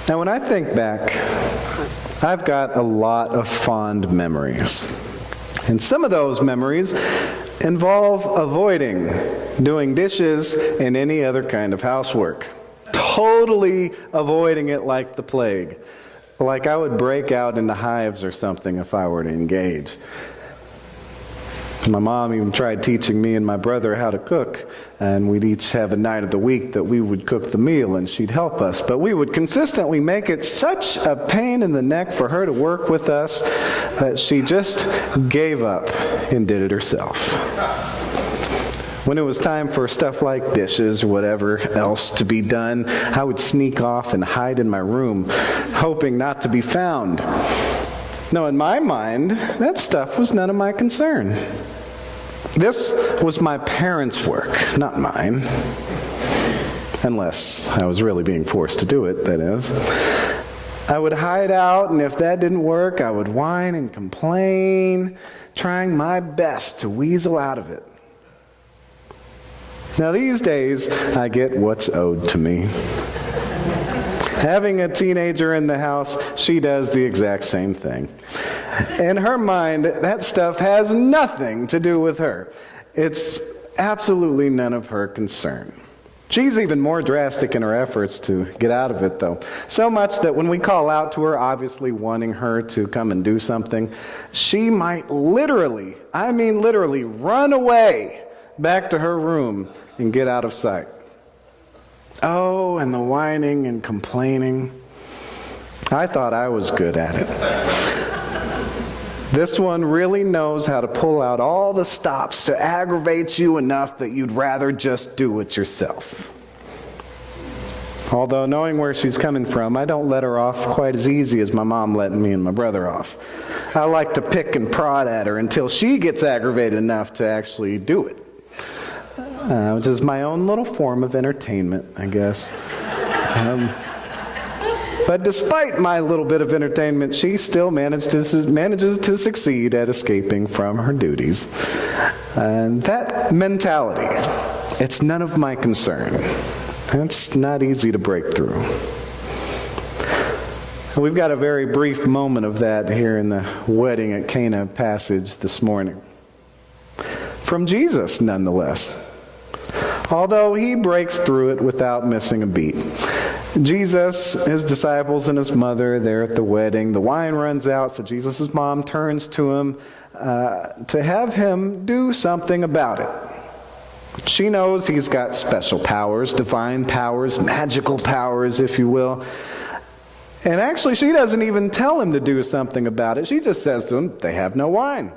Now, when I think back, I've got a lot of fond memories. And some of those memories involve avoiding doing dishes and any other kind of housework. Totally avoiding it like the plague. Like I would break out into hives or something if I were to engage. My mom even tried teaching me and my brother how to cook, and we'd each have a night of the week that we would cook the meal and she'd help us. But we would consistently make it such a pain in the neck for her to work with us that she just gave up and did it herself. When it was time for stuff like dishes or whatever else to be done, I would sneak off and hide in my room, hoping not to be found. No, in my mind, that stuff was none of my concern. This was my parents' work, not mine. Unless I was really being forced to do it, that is. I would hide out, and if that didn't work, I would whine and complain, trying my best to weasel out of it. Now these days, I get what's owed to me. Having a teenager in the house, she does the exact same thing. In her mind, that stuff has nothing to do with her. It's absolutely none of her concern. She's even more drastic in her efforts to get out of it, though. So much that when we call out to her, obviously wanting her to come and do something, she might literally, run away back to her room and get out of sight. Oh, and the whining and complaining. I thought I was good at it. This one really knows how to pull out all the stops to aggravate you enough that you'd rather just do it yourself. Although knowing where she's coming from, I don't let her off quite as easy as my mom let me and my brother off. I like to pick and prod at her until she gets aggravated enough to actually do it. Which is my own little form of entertainment, I guess. But despite my little bit of entertainment, she still manages to succeed at escaping from her duties. And that mentality, it's none of my concern. It's not easy to break through. We've got a very brief moment of that here in the wedding at Cana passage this morning. From Jesus, nonetheless. Although he breaks through it without missing a beat. Jesus, his disciples, and his mother, they're at the wedding. The wine runs out, so Jesus' mom turns to him to have him do something about it. She knows he's got special powers, divine powers, magical powers, if you will. And actually, she doesn't even tell him to do something about it. She just says to him, they have no wine.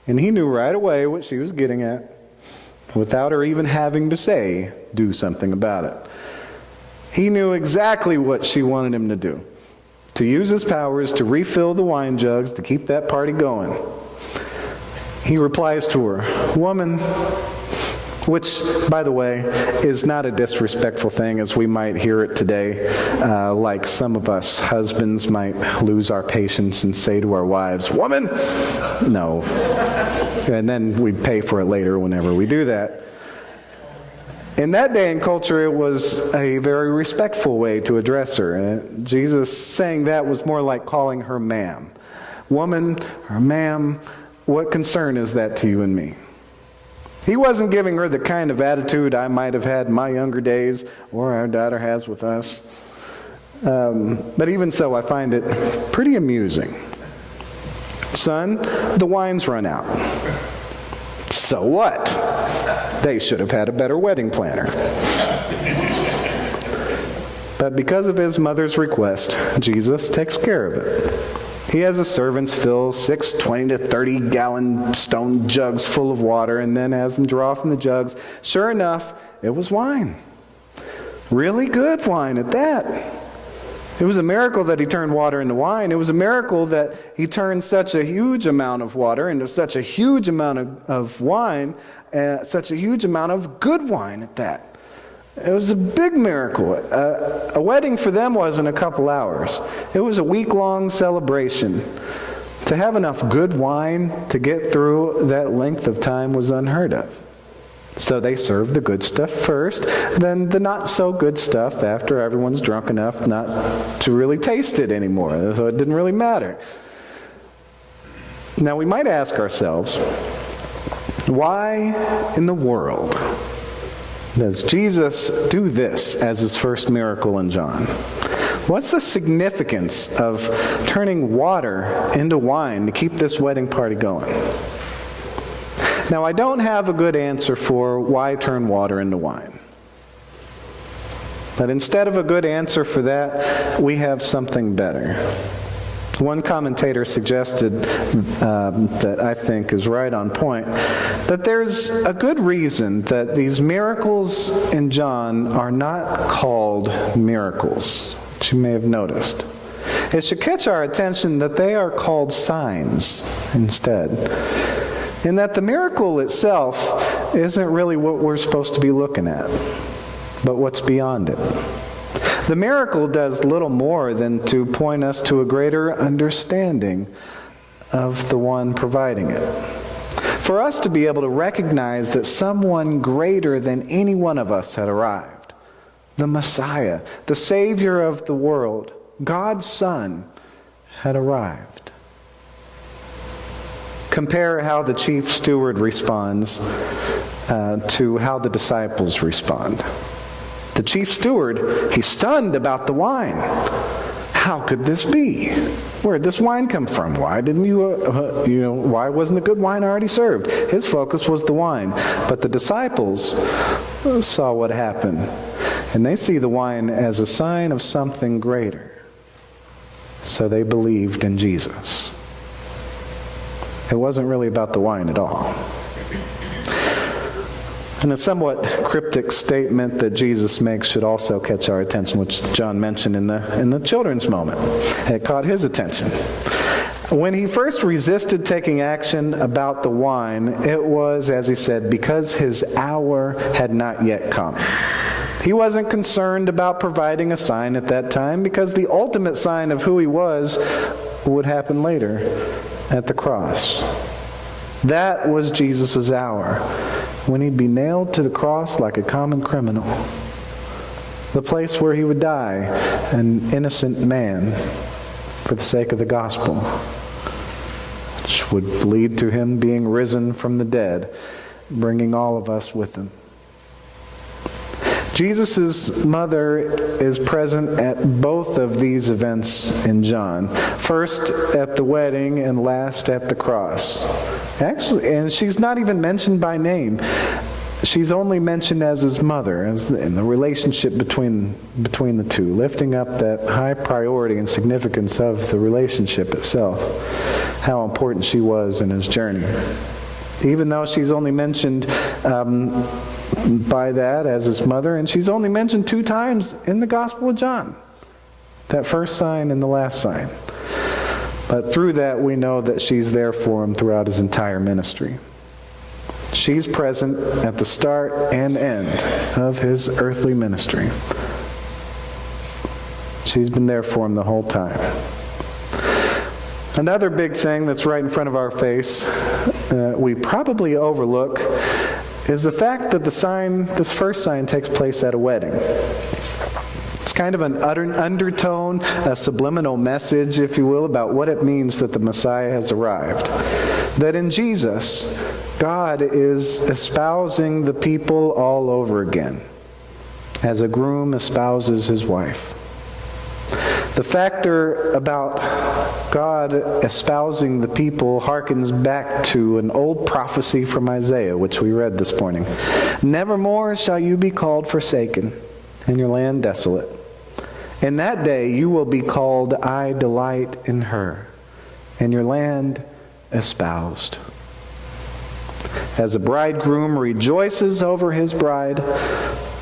And he knew right away what she was getting at, without her even having to say, do something about it. He knew exactly what she wanted him to do. To use his powers to refill the wine jugs to keep that party going. He replies to her, "Woman," which, by the way, is not a disrespectful thing as we might hear it today, like some of us husbands might lose our patience and say to our wives, "Woman!" No. And then we pay for it later whenever we do that. In that day and culture, it was a very respectful way to address her. And Jesus saying that was more like calling her ma'am. Woman, or ma'am, what concern is that to you and me? He wasn't giving her the kind of attitude I might have had in my younger days, or our daughter has with us. But even so, I find it pretty amusing. Son, the wine's run out. So what? They should have had a better wedding planner. But because of his mother's request, Jesus takes care of it. He has his servants fill 6 20 to 30 gallon stone jugs full of water and then has them draw from the jugs. Sure enough, it was wine. Really good wine at that. It was a miracle that he turned water into wine. It was a miracle that he turned such a huge amount of water into such a huge amount of wine, such a huge amount of good wine at that. It was a big miracle. A wedding for them wasn't a couple hours. It was a week-long celebration. To have enough good wine to get through that length of time was unheard of. So they serve the good stuff first, then the not so good stuff after everyone's drunk enough not to really taste it anymore. So it didn't really matter. Now we might ask ourselves, why in the world does Jesus do this as his first miracle in John? What's the significance of turning water into wine to keep this wedding party going? Now, I don't have a good answer for why turn water into wine. But instead of a good answer for that, we have something better. One commentator suggested that I think is right on point, that there's a good reason that these miracles in John are not called miracles, which you may have noticed. It should catch our attention that they are called signs instead. In that the miracle itself isn't really what we're supposed to be looking at, but what's beyond it. The miracle does little more than to point us to a greater understanding of the one providing it. For us to be able to recognize that someone greater than any one of us had arrived. The Messiah, the Savior of the world, God's Son, had arrived. Compare how the chief steward responds to how the disciples respond. The chief steward, he's stunned about the wine. How could this be? Where'd this wine come from? Why didn't why wasn't the good wine already served? His focus was the wine. But the disciples saw what happened, and they see the wine as a sign of something greater. So they believed in Jesus. It wasn't really about the wine at all. And a somewhat cryptic statement that Jesus makes should also catch our attention, which John mentioned in the children's moment. It caught his attention. When he first resisted taking action about the wine, it was, as he said, because his hour had not yet come. He wasn't concerned about providing a sign at that time because the ultimate sign of who he was would happen later at the cross. That was Jesus' hour, when he'd be nailed to the cross like a common criminal. The place where he would die, an innocent man, for the sake of the gospel, which would lead to him being risen from the dead, bringing all of us with him. Jesus' mother is present at both of these events in John. First at the wedding and last at the cross. Actually, and she's not even mentioned by name. She's only mentioned as his mother, in the relationship between the two, lifting up that high priority and significance of the relationship itself, how important she was in his journey. Even though she's only mentioned by that as his mother, and she's only mentioned 2 times in the Gospel of John. That first sign and the last sign. But through that we know that she's there for him throughout his entire ministry. She's present at the start and end of his earthly ministry. She's been there for him the whole time. Another big thing that's right in front of our face we probably overlook is the fact that this first sign takes place at a wedding. It's kind of an undertone, a subliminal message, if you will, about what it means that the Messiah has arrived. That in Jesus, God is espousing the people all over again, as a groom espouses his wife. The factor about God espousing the people harkens back to an old prophecy from Isaiah, which we read this morning. Nevermore shall you be called forsaken, and your land desolate. In that day you will be called, I delight in her, and your land espoused. As a bridegroom rejoices over his bride,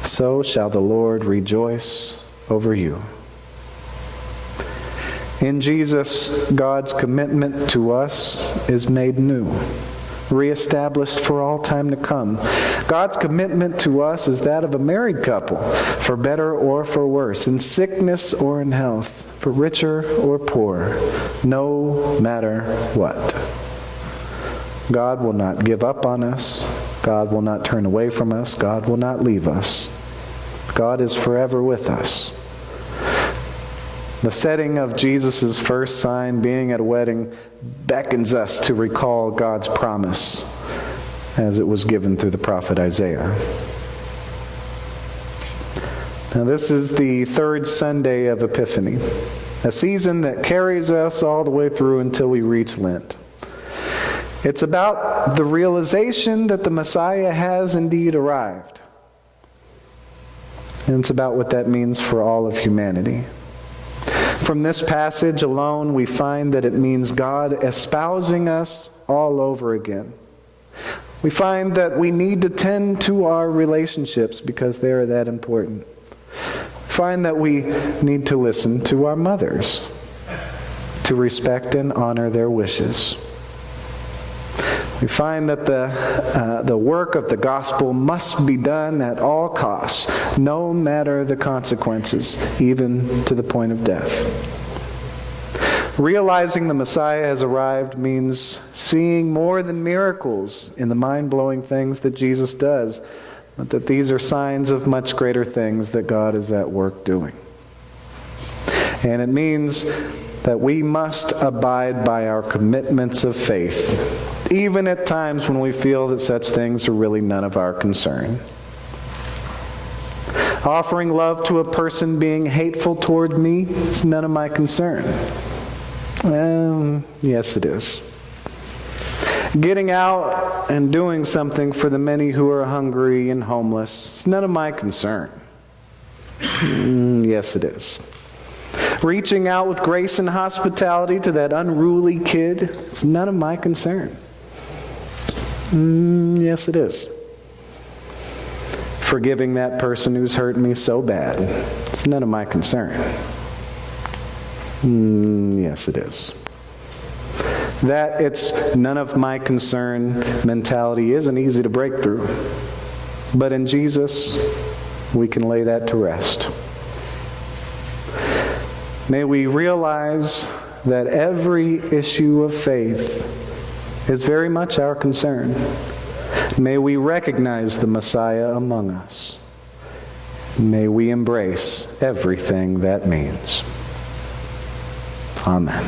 so shall the Lord rejoice over you. In Jesus, God's commitment to us is made new, reestablished for all time to come. God's commitment to us is that of a married couple, for better or for worse, in sickness or in health, for richer or poor, no matter what. God will not give up on us. God will not turn away from us. God will not leave us. God is forever with us. The setting of Jesus' first sign, being at a wedding, beckons us to recall God's promise as it was given through the prophet Isaiah. Now, this is the third Sunday of Epiphany, a season that carries us all the way through until we reach Lent. It's about the realization that the Messiah has indeed arrived. And it's about what that means for all of humanity. From this passage alone, we find that it means God espousing us all over again. We find that we need to tend to our relationships because they are that important. We find that we need to listen to our mothers, to respect and honor their wishes. We find that the work of the gospel must be done at all costs, no matter the consequences, even to the point of death. Realizing the Messiah has arrived means seeing more than miracles in the mind-blowing things that Jesus does, but that these are signs of much greater things that God is at work doing. And it means that we must abide by our commitments of faith, even at times when we feel that such things are really none of our concern. Offering love to a person being hateful toward me is none of my concern. Yes, it is. Getting out and doing something for the many who are hungry and homeless is none of my concern. Yes, it is. Reaching out with grace and hospitality to that unruly kid is none of my concern. Yes, it is. Forgiving that person who's hurt me so bad, it's none of my concern. Yes, it is. That it's none of my concern mentality isn't easy to break through. But in Jesus, we can lay that to rest. May we realize that every issue of faith is very much our concern. May we recognize the Messiah among us. May we embrace everything that means. Amen.